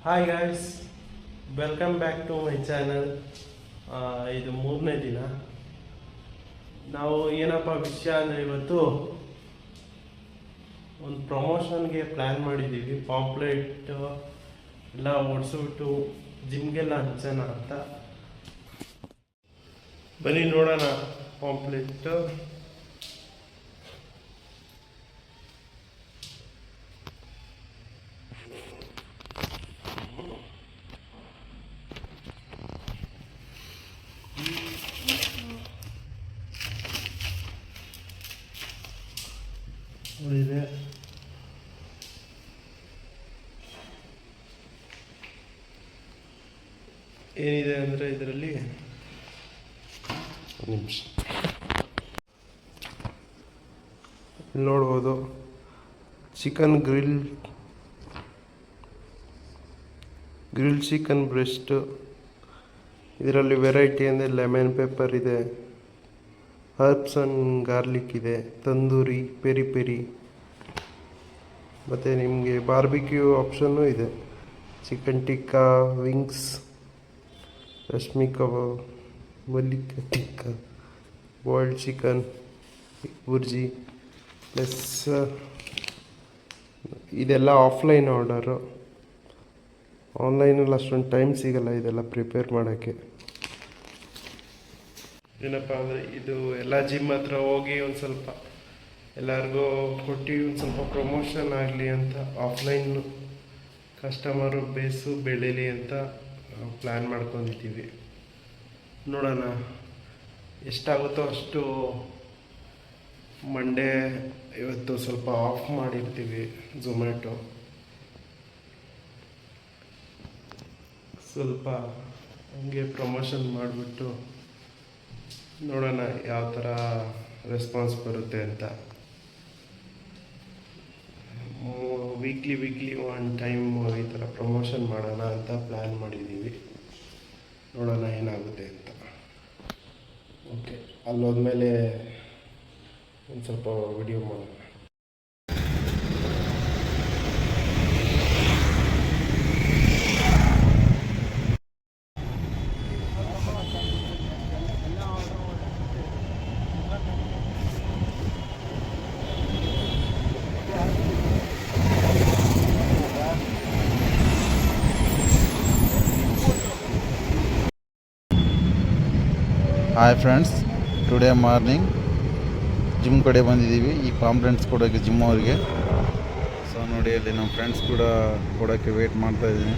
Hi guys, welcome back to my channel. ಇದು 3ನೇ ದಿನ. ನಾವು ಏನಪ್ಪ ವಿಷಯ ಅಂದರೆ ಇವತ್ತು ಒಂದು ಪ್ರಮೋಷನ್ಗೆ ಪ್ಲ್ಯಾನ್ ಮಾಡಿದ್ದೀವಿ. ಪಾಂಪ್ಲೆಟ್ ಎಲ್ಲ ಓಡಿಸ್ಬಿಟ್ಟು ಜಿಮ್ಗೆಲ್ಲ ಹಂಚೋಣ ಅಂತ. ಬನ್ನಿ ನೋಡೋಣ ಪಾಂಪ್ಲೆಟ್. ನೋಡಿದೆ ಏನಿದೆ ಅಂದರೆ ಇದರಲ್ಲಿ ನಿಮಿಷ ನೋಡ್ಬೋದು. Chicken grill chicken breast. ಇದರಲ್ಲಿ ವೆರೈಟಿ ಅಂದರೆ ಲೆಮನ್ ಪೆಪ್ಪರ್ ಇದೆ, ಹರ್ಬ್ಸ್ ಆ್ಯಂಡ್ ಗಾರ್ಲಿಕ್ ಇದೆ, ತಂದೂರಿ, ಪೆರಿ ಪೆರಿ, ಮತ್ತು ನಿಮಗೆ ಬಾರ್ಬಿಕ್ಯೂ ಆಪ್ಷನ್ನು ಇದೆ. ಚಿಕನ್ ಟಿಕ್ಕಾ, ವಿಂಗ್ಸ್, ರಶ್ಮಿ ಕಬಾಬ್, ಮಲ್ಲಿಕ tikka, boiled chicken, bhurji, plus ಇದೆಲ್ಲ ಆಫ್ಲೈನ್ ಆರ್ಡರು. ಆನ್ಲೈನಲ್ಲಿ ಅಷ್ಟೊಂದು ಟೈಮ್ ಸಿಗಲ್ಲ ಇದೆಲ್ಲ ಪ್ರಿಪೇರ್ ಮಾಡೋಕ್ಕೆ. ಏನಪ್ಪ ಅಂದರೆ ಇದು ಎಲ್ಲ ಜಿಮ್ ಹತ್ರ ಹೋಗಿ ಒಂದು ಸ್ವಲ್ಪ ಎಲ್ಲರಿಗೂ ಕೊಟ್ಟು ಒಂದು ಸ್ವಲ್ಪ ಪ್ರಮೋಷನ್ ಆಗಲಿ ಅಂತ, ಆಫ್ಲೈನ್ ಕಸ್ಟಮರು ಬೇಸು ಬೆಳೀಲಿ ಅಂತ ಪ್ಲ್ಯಾನ್ ಮಾಡ್ಕೊಂಡಿದ್ದೀವಿ. ನೋಡೋಣ ಎಷ್ಟಾಗುತ್ತೋ ಅಷ್ಟು. ಮಂಡೇ ಇವತ್ತು ಸ್ವಲ್ಪ ಆಫ್ ಮಾಡಿರ್ತೀವಿ ಝೊಮ್ಯಾಟೊ. ಸ್ವಲ್ಪ ಹಂಗೆ ಪ್ರಮೋಷನ್ ಮಾಡಿಬಿಟ್ಟು ನೋಡೋಣ ಯಾವ ಥರ ರೆಸ್ಪಾನ್ಸ್ ಬರುತ್ತೆ ಅಂತ. ವೀಕ್ಲಿ ಒನ್ ಟೈಮ್ ಈ ಥರ ಪ್ರಮೋಷನ್ ಮಾಡೋಣ ಅಂತ ಪ್ಲ್ಯಾನ್ ಮಾಡಿದ್ದೀವಿ. ನೋಡೋಣ ಏನಾಗುತ್ತೆ ಅಂತ. ಓಕೆ, ಅಲ್ಲೋದ್ಮೇಲೆ ಒಂದು ಸ್ವಲ್ಪ ವಿಡಿಯೋ ಮಾಡೋಣ. Hi friends, today morning gym ಕಡೆ ಬಂದಿದ್ದೀವಿ. ಈ ಪಾಂಪ್ಲೆಂಟ್ಸ್ ಕೊಡೋಕ್ಕೆ ಜಿಮ್ ಅವರಿಗೆ. ಸೊ ನೋಡಿ, ಅಲ್ಲಿ ನಮ್ಮ ಫ್ರೆಂಡ್ಸ್ ಕೂಡ ಕೊಡೋಕ್ಕೆ ವೆಯ್ಟ್ ಮಾಡ್ತಾಯಿದ್ದೀನಿ.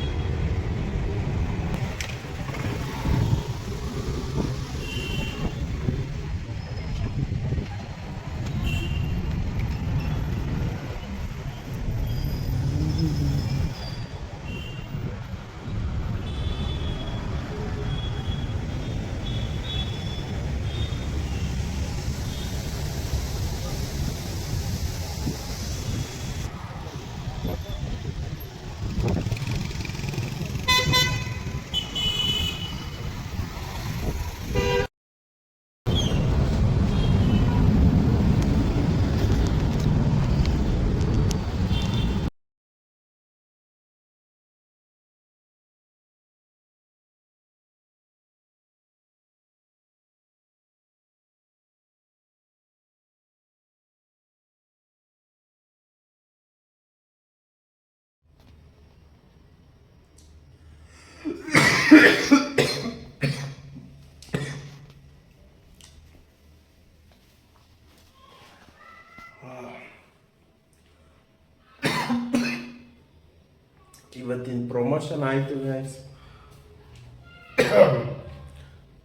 ಇವತ್ತಿನ ಪ್ರಮೋಷನ್ ಆಯಿತು ಗೈಸ್.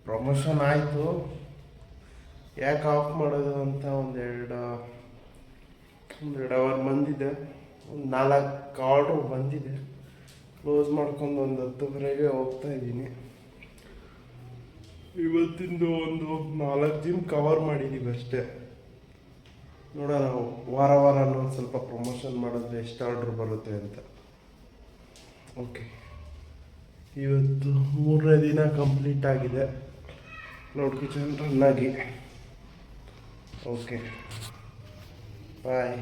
ಪ್ರಮೋಷನ್ ಆಯಿತು. ಯಾಕೆ ಆಫ್ ಮಾಡೋದು ಅಂತ ಒಂದೆರಡು ಅವರ್ ಬಂದಿದೆ. ಒಂದು 4 ಆರ್ಡ್ರು ಬಂದಿದೆ. ಕ್ಲೋಸ್ ಮಾಡ್ಕೊಂಡು ಒಂದು 10:30ಗೆ ಹೋಗ್ತಾ ಇದ್ದೀನಿ. ಇವತ್ತಿಂದು ಒಂದು 4 ಜಿಮ್ ಕವರ್ ಮಾಡಿದ್ದೀವಿ ಅಷ್ಟೇ. ನೋಡೋಣ ವಾರ ಒಂದು ಸ್ವಲ್ಪ ಪ್ರಮೋಷನ್ ಮಾಡಿದ್ರೆ ಎಷ್ಟು ಆರ್ಡ್ರ್ ಬರುತ್ತೆ ಅಂತ. ಓಕೆ, ಇವತ್ತು 3ನೇ ದಿನ ಕಂಪ್ಲೀಟ್ ಆಗಿದೆ ಕ್ಲೌಡ್ ಕಿಚನ್ ರನ್ ಆಗಿ. ಓಕೆ, ಬಾಯ್.